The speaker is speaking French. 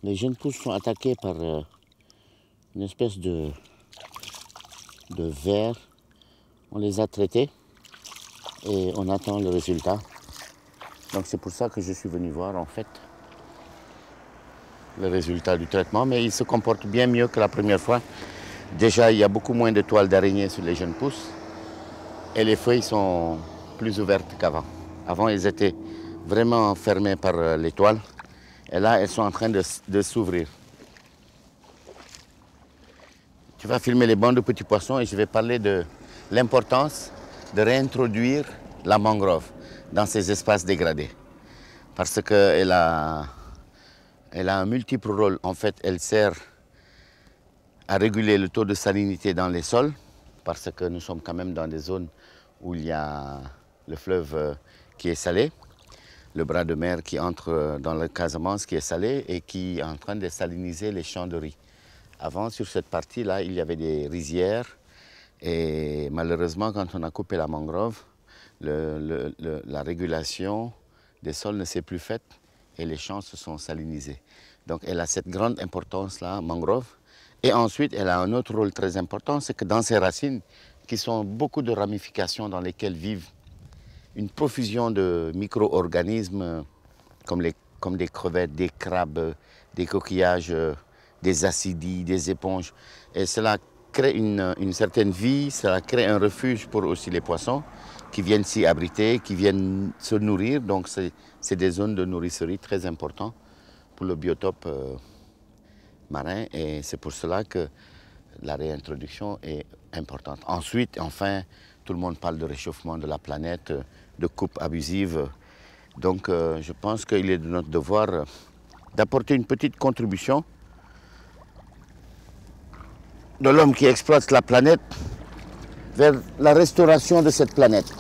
Les jeunes pousses sont attaquées par une espèce de ver. On les a traités et on attend le résultat. Donc c'est pour ça que je suis venu voir en fait le résultat du traitement. Mais il se comporte bien mieux que la première fois. Déjà, il y a beaucoup moins de toiles d'araignée sur les jeunes pousses et les feuilles sont plus ouvertes qu'avant. Avant, elles étaient vraiment fermées par les toiles et là, elles sont en train de s'ouvrir. Tu vas filmer les bancs de petits poissons et je vais parler de l'importance de réintroduire la mangrove dans ces espaces dégradés. Parce qu'elle a un multiple rôle. En fait, elle sert à réguler le taux de salinité dans les sols, parce que nous sommes quand même dans des zones où il y a le fleuve qui est salé, le bras de mer qui entre dans le Casamance qui est salé et qui est en train de saliniser les champs de riz. Avant, sur cette partie-là, il y avait des rizières et malheureusement, quand on a coupé la mangrove, la régulation des sols ne s'est plus faite et les champs se sont salinisés. Donc elle a cette grande importance-là, mangrove. Et ensuite, elle a un autre rôle très important, c'est que dans ses racines, qui sont beaucoup de ramifications dans lesquelles vivent une profusion de micro-organismes comme des crevettes, des crabes, des coquillages, des acidies, des éponges. Et cela crée une certaine vie, cela crée un refuge pour aussi les poissons qui viennent s'y abriter, qui viennent se nourrir. Donc c'est des zones de nourricerie très importantes pour le biotope marin et c'est pour cela que la réintroduction est importante. Ensuite, enfin, tout le monde parle de réchauffement de la planète, de coupe abusive. Donc je pense qu'il est de notre devoir d'apporter une petite contribution de l'homme qui exploite la planète vers la restauration de cette planète.